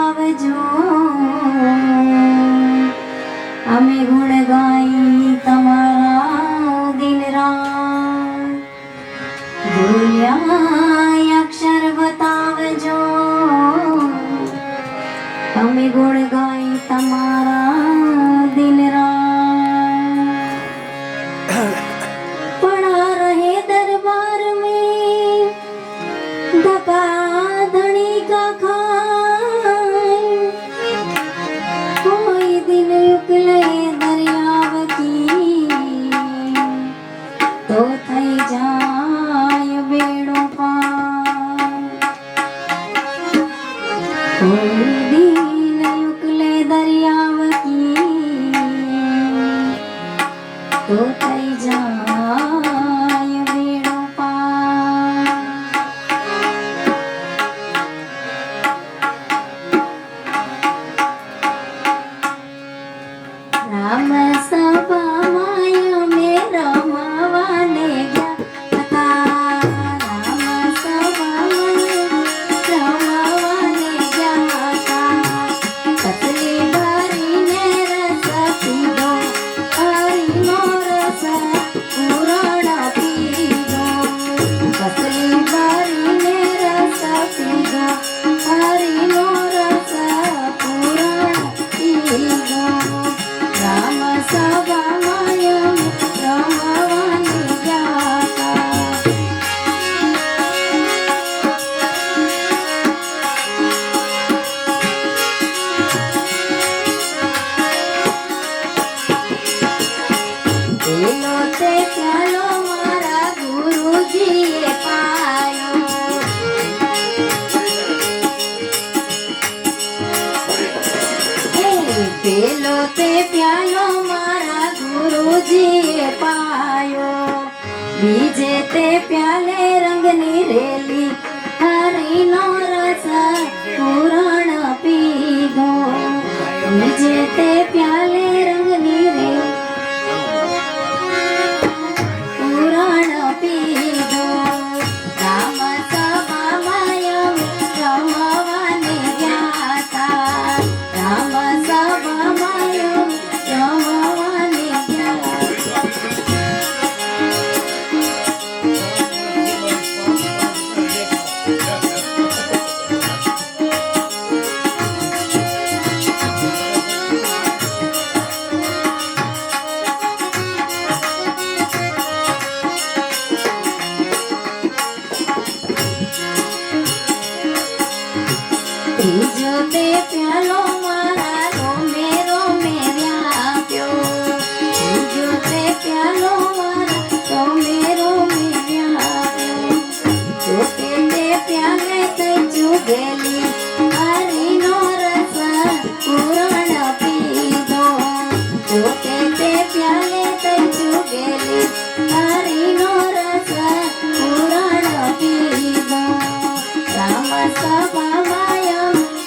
આવજો અમે ગુણ ગાઈ તમારા દિન રાત ભૂલ્યા અક્ષર બતાવજો અમે ગુણ ગાઈ તમારા દિન રાત पड़ा रहे दरबार में धका धनी का खाए कोई दिन उकले दरियावती तो થઈ જાય બેડો પાર કોઈ દિન ઉકલે દરિયાવતી તો થઈ જાય બેડો પાર રામ સભામાં અમે રમાવાને ગયા હતા રામ સભામાં રમાવાને ગયા હતા પતલી ભરીને રસ પીધો હરીનો રસ પૂરણ પીધો પતલી ભરીને રસ પીધો હરીનો રસ પૂરણ પીધો રામ સભામાં રમાવાને ગયા હતા પેલો તે પ્યાલો મારા ગુરુજીએ પાયો પેલો તે પ્યાલો મારા ગુરુજીએ પાયો બીજે તે પ્યાલે રંગની રેલી હરીનો રસ પૂરણ પીધો બીજે તે પ્યાલે રંગની રેલી પૂરણ પીધો રામ સભામાં રમાવાને ગયા હતા રામ સભામાં રમાવાને ગયા ત્રીજો તે પ્યાલો મારા રોમે રોમે વ્યાપ્યો ત્રીજો તે પ્યાલો મારા રોમે રોમે વ્યાપ્યો જોતે તે પ્યાલે થઈ ચૂગેલી હરીનો રસ પૂરણ પીધો જોતે તે પ્યાલે થઈ ચૂગેલી હરીનો રસ પૂરણ પીધો રામ સભામાં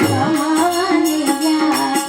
રમાવાને ગયા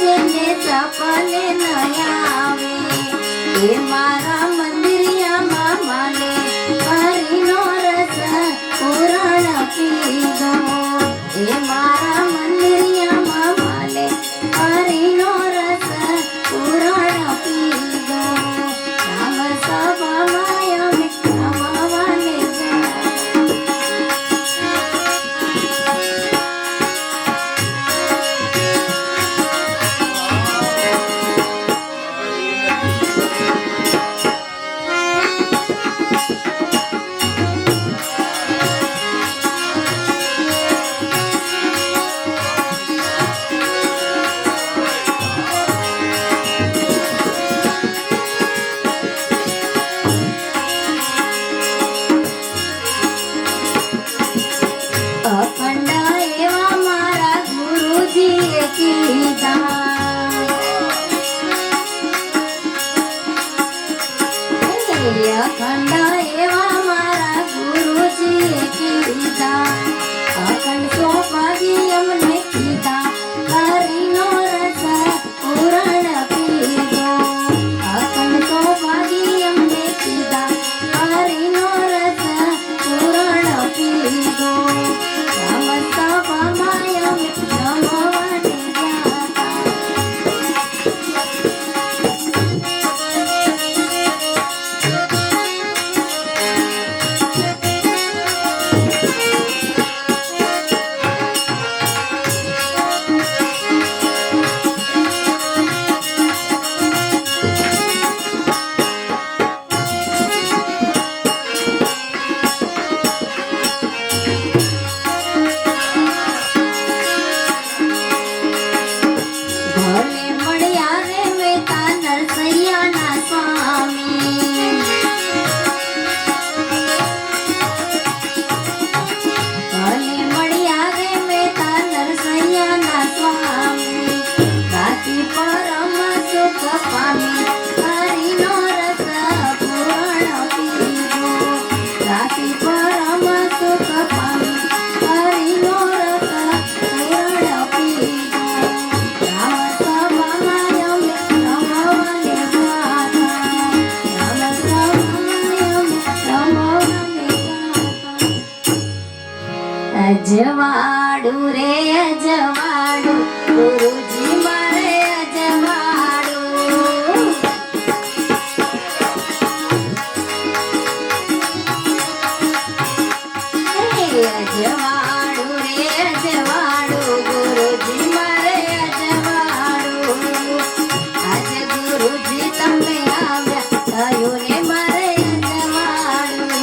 જેને સપને ન આવે એ મારા મંદિરિયામાં માલે હરિનો રસ પૂરણ પીધો એ મારા મંદિરિયામાં માલે હરિનો રસ પૂરણ પીધો રામ સભામાં અમે રમવાને ગયા અખંડ એવા મારા ગુરુજીએ કીધા અખંડ એવા મારા ગુરુજીએ કીધા અખંડ સોપાવી અમને કીધા હરિનો રસ પૂરણ પીધો અખંડ સોપાવી અમને કીધા હરિનો રસ પૂરણ પીધો ભલે મળ્યા રે મેતા નરસૈયાના સ્વામી ભલે મળ્યા રે મેતા નરસૈયાના સ્વામી રાતી પરમ સુખ પામી હરિનો રસ પૂરણ પીધો રાતી પરમ સુખ પામી હરિનો રસ પૂરણ પીધો અજવાડું રે અજવાડું ગુરુજી મારે અજવાડું અજવાડું રે અજવાડું ગુરુજી મારે અજવાડું આજ ગુરુજી તમે આવ્યા થયું ને મારે અજવાડું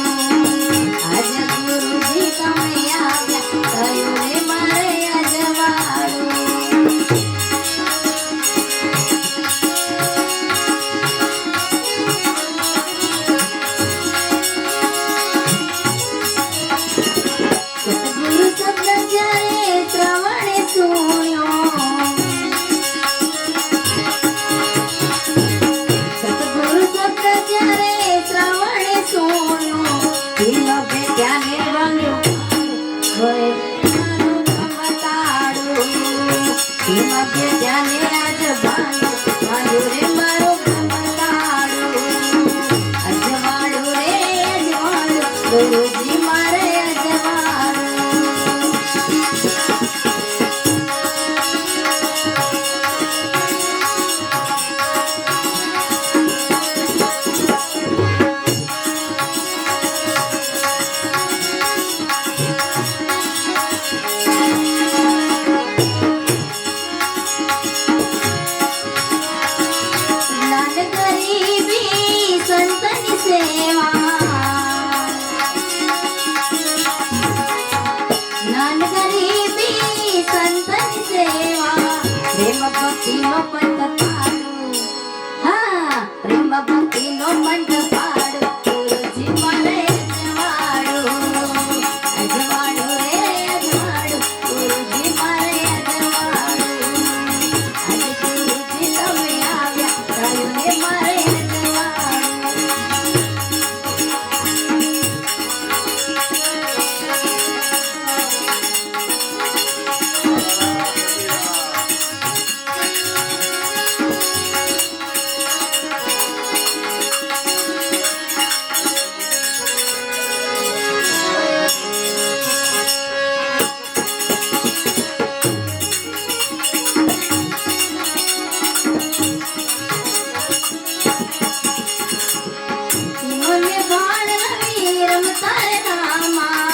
આજ ગુરુજી તમે આવ્યા થયું ને મારે અજવાડું સતગુરુ શબ્દ જ્યારે શ્રવણે સુણ્યો સતગુરુ શબ્દ જ્યારે શ્રવણે સુણ્યો દિલભે ધ્યાને વાગ્યો હોય મારું બ્રહ્મતાડું દિલભે ધ્યાને આજ ભાંડું રે મારું બ્રહ્મતાડું અજવાડું રે અજવાડું ગુરુજી મારે અજવાડું નાન ગરીબી સંતની સેવા નાન ગરીબી સંતની સેવા પ્રેમ ભક્તિનો પંથ પાડું હા પ્રેમ ભક્તિનો મંત્ર પાડું ગુરુજી મને અજવાડું અજવાડું રે અજવાડું ગુરુજી મારે અજવાડું આજ ગુરુજી તમે આવ્યા થયું ને મારે અજવાડું મારે ધામા